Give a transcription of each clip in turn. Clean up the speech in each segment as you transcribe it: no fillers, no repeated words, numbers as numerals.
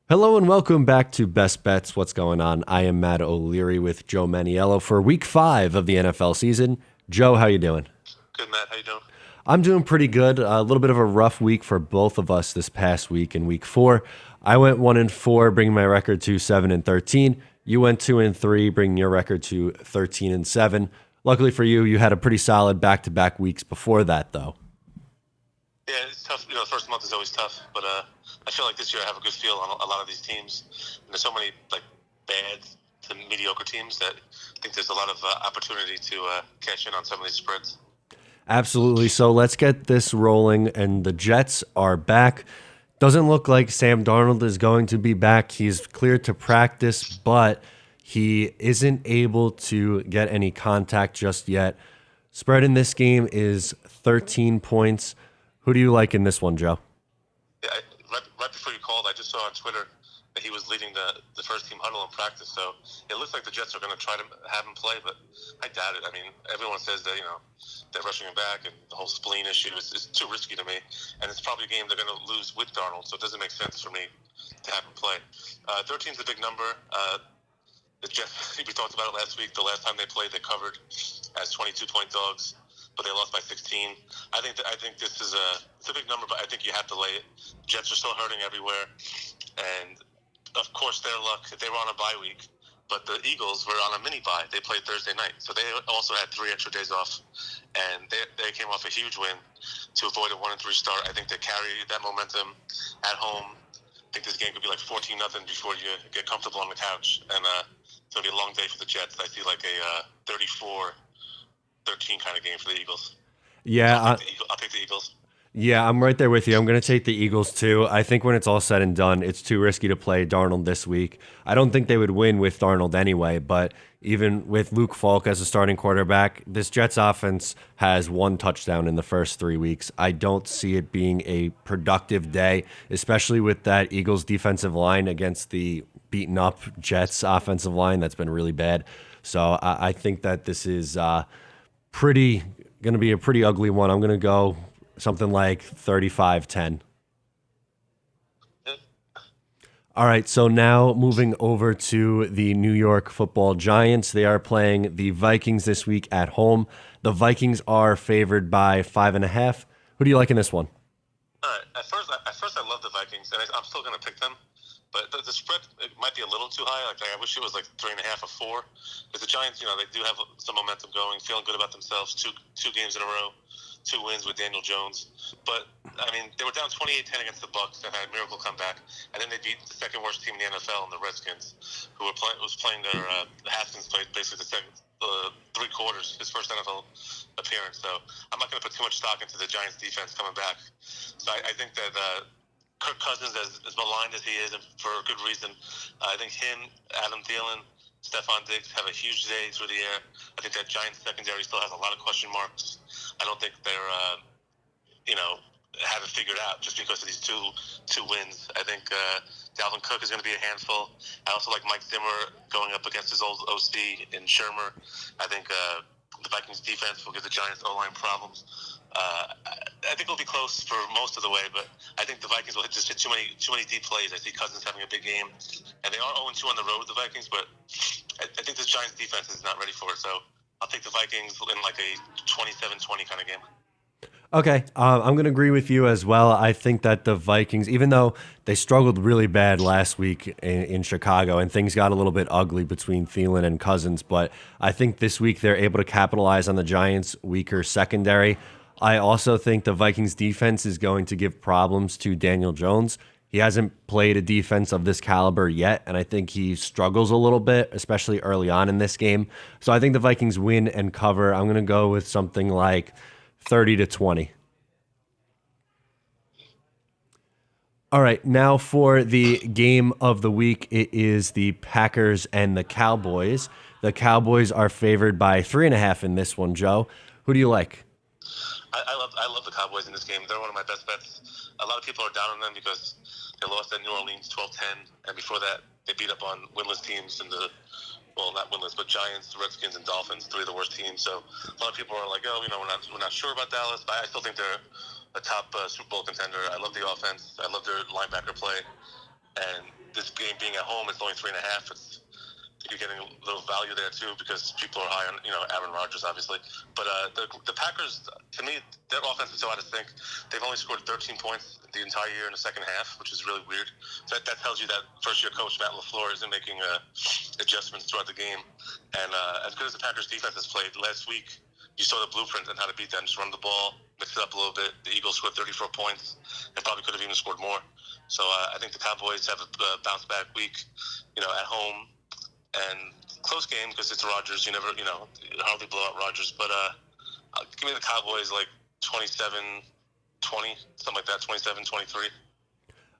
Hello and welcome back to Best Bets. What's going on? I am Matt O'Leary with Joe Manniello for Week 5 of the NFL season. Joe, how you doing? Good, Matt. How you doing? I'm doing pretty good. A little bit of a rough week for both of us this past week in Week 4. I went 1-4, bringing my record to 7-13. You went 2-3, bringing your record to 13-7. Luckily for you, you had a pretty solid back-to-back weeks before that, though. Yeah, it's tough. The first month is always tough, but I feel like this year I have a good feel on a lot of these teams. And there's so many bad to mediocre teams that I think there's a lot of opportunity to cash in on some of these spreads. Absolutely. So let's get this rolling. And the Jets are back. Doesn't look like Sam Darnold is going to be back. He's cleared to practice, but he isn't able to get any contact just yet. Spread in this game is 13 points. Who do you like in this one, Joe? Yeah, right before you called, I just saw on Twitter that he was leading the first team huddle in practice. So it looks like the Jets are going to try to have him play, but I doubt it. I mean, everyone says that they're rushing him back, and the whole spleen issue is too risky to me. And it's probably a game they're going to lose with Darnold, so it doesn't make sense for me to have him play. 13 is a big number. The Jets, we talked about it last week. The last time they played, they covered as 22-point dogs, but they lost by 16. I think this is it's a big number, but I think you have to lay it. Jets are still hurting everywhere, and of course their luck. They were on a bye week, but the Eagles were on a mini bye. They played Thursday night, so they also had 3 extra days off, and they came off a huge win to avoid a 1-3 start. I think they carry that momentum at home. I think this game could be like 14-0 before you get comfortable on the couch, and it's gonna be a long day for the Jets. I see like a 34-13 kind of game for the Eagles. So Yeah, I'll take the Eagles. yeah, I'm right there with you. I'm going to take the Eagles too. I think when it's all said and done, it's too risky to play Darnold this week. I don't think they would win with Darnold anyway, but even with Luke Falk as a starting quarterback, this Jets offense has 1 touchdown in the first 3 weeks. I don't see it being a productive day, especially with that Eagles defensive line against the beaten up Jets offensive line that's been really bad. So I think that this is pretty going to be a pretty ugly one. I'm going to go something like 35-10. Yeah. All right, so now moving over to the New York Football Giants. They are playing the Vikings this week at home. The Vikings are favored by 5.5. Who do you like in this one? All right. At first, I love the Vikings, and I'm still going to pick them. But the spread it might be a little too high. Like I wish it was like 3.5 or 4. Because the Giants, they do have some momentum going, feeling good about themselves. Two games in a row, 2 wins with Daniel Jones. But I mean, they were down 28-10 against the Bucks and had a miracle comeback, and then they beat the second worst team in the NFL, the Redskins, who was playing their Haskins played basically the second 3 quarters, his first NFL appearance. So I'm not going to put too much stock into the Giants defense coming back. So I think that Kirk Cousins, as maligned as he is, and for a good reason, I think him, Adam Thielen, Stephon Diggs have a huge day through the air. I think that Giants secondary still has a lot of question marks. I don't think they're, have it figured out just because of these two wins. I think Dalvin Cook is going to be a handful. I also like Mike Zimmer going up against his old OC in Shermer. I think the Vikings defense will give the Giants O-line problems. I think it'll be close for most of the way, but I think the Vikings will just hit too many deep plays. I see Cousins having a big game, and they are 0-2 on the road with the Vikings, but I think this Giants defense is not ready for it. So I'll take the Vikings in like a 27-20 kind of game. Okay, I'm going to agree with you as well. I think that the Vikings, even though they struggled really bad last week in Chicago and things got a little bit ugly between Thielen and Cousins, but I think this week they're able to capitalize on the Giants' weaker secondary. I also think the Vikings defense is going to give problems to Daniel Jones. He hasn't played a defense of this caliber yet, and I think he struggles a little bit, especially early on in this game. So I think the Vikings win and cover. I'm going to go with something like 30-20. All right, now for the game of the week, it is the Packers and the Cowboys. The Cowboys are favored by 3.5 in this one, Joe. Who do you like? I love the Cowboys in this game. They're one of my best bets. A lot of people are down on them because they lost at New Orleans 12-10, and before that they beat up on winless teams in the not winless, but Giants, Redskins, and Dolphins, 3 of the worst teams. So a lot of people are like, oh, we're not sure about Dallas, but I still think they're a top Super Bowl contender. I love the offense. I love their linebacker play, and this game being at home, it's only 3.5. You're getting a little value there too because people are high on Aaron Rodgers obviously, but the Packers, to me, their offense is so out of sync. They've only scored 13 points the entire year in the second half, which is really weird. So that tells you that first-year coach Matt LaFleur isn't making adjustments throughout the game. And as good as the Packers defense has played last week, you saw the blueprint on how to beat them. Just run the ball, mix it up a little bit. The Eagles scored 34 points and probably could have even scored more. So I think the Cowboys have a bounce back week, at home. And close game because it's Rodgers. You never, hardly blow out Rodgers. But give me the Cowboys like 27-20, something like that, 27-23.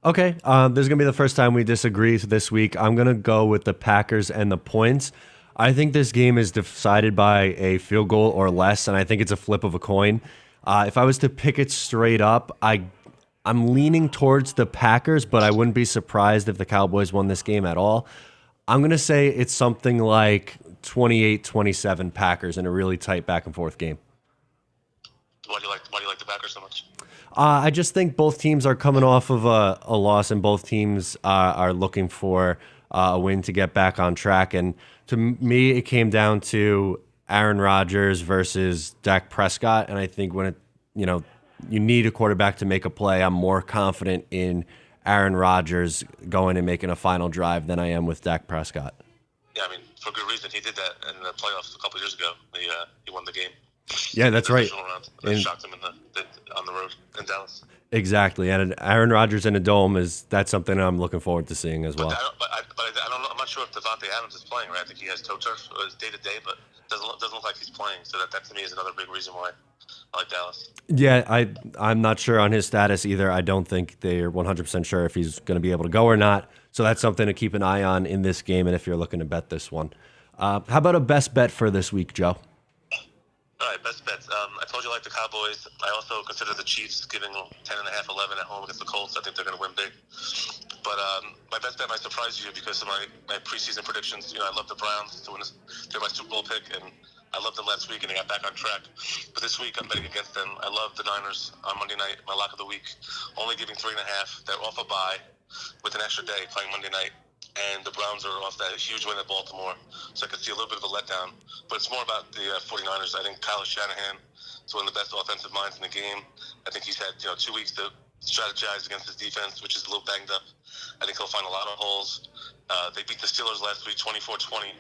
Okay, this is going to be the first time we disagree this week. I'm going to go with the Packers and the points. I think this game is decided by a field goal or less, and I think it's a flip of a coin. If I was to pick it straight up, I'm leaning towards the Packers, but I wouldn't be surprised if the Cowboys won this game at all. I'm going to say it's something like 28-27 Packers in a really tight back-and-forth game. Why do you like the Packers so much? I just think both teams are coming off of a loss, and both teams are looking for a win to get back on track. And to me, it came down to Aaron Rodgers versus Dak Prescott. And I think when you need a quarterback to make a play, I'm more confident in Aaron Rodgers going and making a final drive than I am with Dak Prescott. Yeah, I mean, for good reason. He did that in the playoffs a couple of years ago. He won the game. Yeah, that's right. And shocked him on the road in Dallas. Exactly, and Aaron Rodgers in a dome that's something I'm looking forward to seeing as well. I'm not sure if Devontae Adams is playing. Right, I think he has toe turf day to day, but doesn't look like he's playing. So that to me is another big reason why I like Dallas. Yeah, I'm not sure on his status either. I don't think they're 100% sure if he's going to be able to go or not. So that's something to keep an eye on in this game, and if you're looking to bet this one. How about a best bet for this week, Joe? All right, best bets. I told you I like the Cowboys. I also consider the Chiefs giving 10.5, 11 at home against the Colts. I think they're going to win big. But my best bet might surprise you because of my preseason predictions. I love the Browns to win. They're my Super Bowl pick, and I loved them last week, and they got back on track. But this week, I'm betting against them. I love the Niners on Monday night, my lock of the week, only giving 3.5. They're off a bye with an extra day playing Monday night. And the Browns are off that huge win at Baltimore. So I could see a little bit of a letdown. But it's more about the 49ers. I think Kyle Shanahan is one of the best offensive minds in the game. I think he's had 2 weeks to strategize against his defense, which is a little banged up. I think he'll find a lot of holes. They beat the Steelers last week 24-20,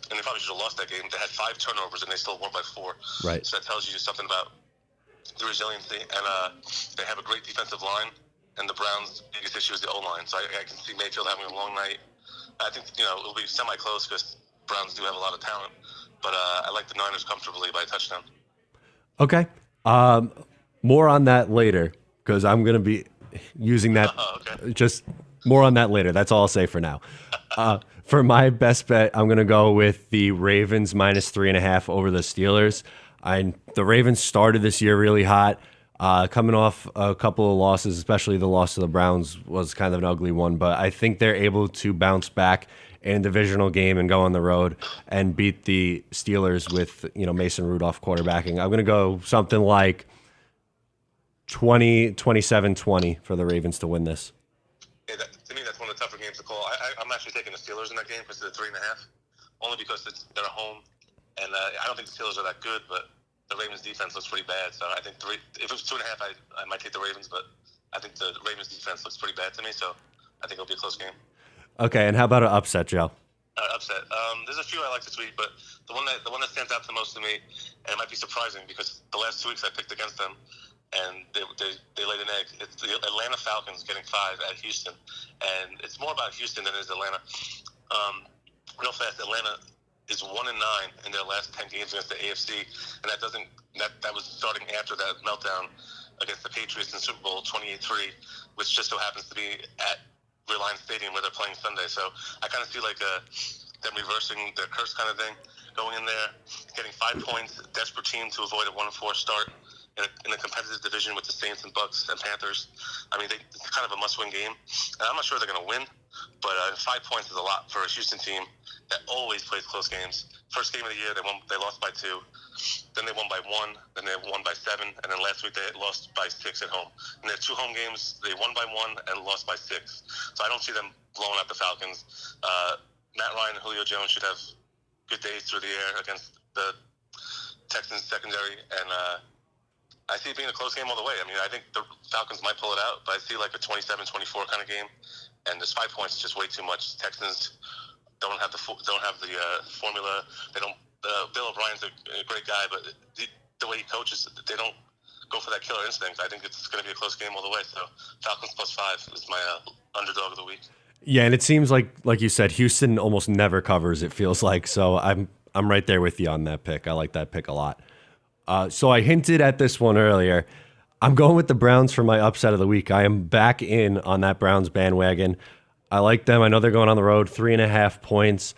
and they probably should have lost that game. They had 5 turnovers, and they still won by 4. Right. So that tells you something about the resiliency. And they have a great defensive line. And the Browns' biggest issue is the O-line. So I can see Mayfield having a long night. I think, it'll be semi-close because Browns do have a lot of talent. But I like the Niners comfortably by a touchdown. Okay. More on that later because I'm going to be using that. Okay. Just more on that later. That's all I'll say for now. For my best bet, I'm going to go with the Ravens minus 3.5 over the Steelers. The Ravens started this year really hot. Coming off a couple of losses, especially the loss to the Browns was kind of an ugly one, but I think they're able to bounce back in a divisional game and go on the road and beat the Steelers with, Mason Rudolph quarterbacking. I'm going to go something like 27-20 for the Ravens to win this. Yeah, to me, that's one of the tougher games to call. I'm actually taking the Steelers in that game because they're 3.5, only because they're at home, and I don't think the Steelers are that good, but the Ravens defense looks pretty bad, so I think if it was 2.5, I might take the Ravens, but I think the Ravens defense looks pretty bad to me, so I think it'll be a close game. Okay, and how about an upset, Joe? Upset. There's a few I like this week, but the one that stands out the most to me, and it might be surprising because the last 2 weeks I picked against them, and they laid an egg. It's the Atlanta Falcons getting 5 at Houston, and it's more about Houston than it is Atlanta. Real fast, Atlanta is 1-9 in their last 10 games against the AFC, and that was starting after that meltdown against the Patriots in Super Bowl 28-3, which just so happens to be at Reliance Stadium where they're playing Sunday. So I kind of see like them reversing their curse kind of thing, going in there, getting 5 points, desperate team to avoid a 1-4 start in a competitive division with the Saints and Bucks and Panthers. I mean, it's kind of a must-win game, and I'm not sure they're going to win, but 5 points is a lot for a Houston team that always plays close games. first game of the year, they lost by 2. Then they won by 1. Then they won by 7. And then last week they lost by 6 at home. In their 2 home games, they won by 1 and lost by 6. So I don't see them blowing out the Falcons. Matt Ryan and Julio Jones should have good days through the air against the Texans secondary. And I see it being a close game all the way. I mean, I think the Falcons might pull it out, but I see like a 27-24 kind of game. And this 5 points is just way too much. Texans don't have the formula. They don't. Bill O'Brien's a great guy, but the way he coaches, they don't go for that killer instinct. I think it's going to be a close game all the way. So Falcons +5 is my underdog of the week. Yeah, and it seems like you said, Houston almost never covers. It feels like, so I'm right there with you on that pick. I like that pick a lot. So I hinted at this one earlier. I'm going with the Browns for my upset of the week. I am back in on that Browns bandwagon. I like them. I know they're going on the road, 3.5 points.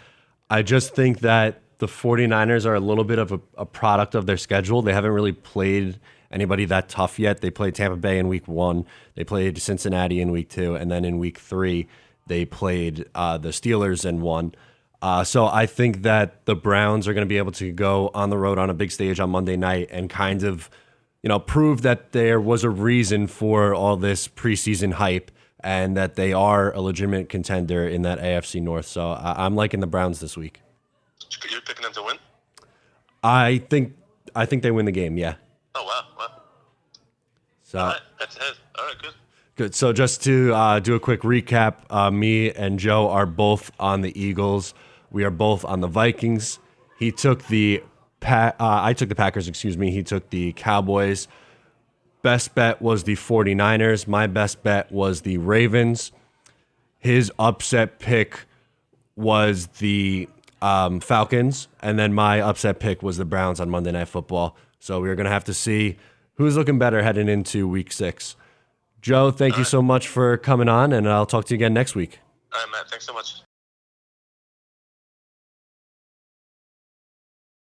I just think that the 49ers are a little bit of a product of their schedule. They haven't really played anybody that tough yet. They played Tampa Bay in week 1. They played Cincinnati in week 2. And then in week 3, they played the Steelers and won. So I think that the Browns are going to be able to go on the road on a big stage on Monday night and kind of, prove that there was a reason for all this preseason hype and that they are a legitimate contender in that AFC North. So I'm liking the Browns this week. You're picking them to win? I think they win the game, yeah. Oh, wow. So, all right, that's ahead. All right, good. Good. So just to do a quick recap, me and Joe are both on the Eagles. We are both on the Vikings. I took the Packers, He took the Cowboys. Best bet was the 49ers. My best bet was the Ravens. His upset pick was the Falcons. And then my upset pick was the Browns on Monday Night Football. So we're going to have to see who's looking better heading into week 6. Joe, thank you so much for coming on, and I'll talk to you again next week. All right, Matt. Thanks so much.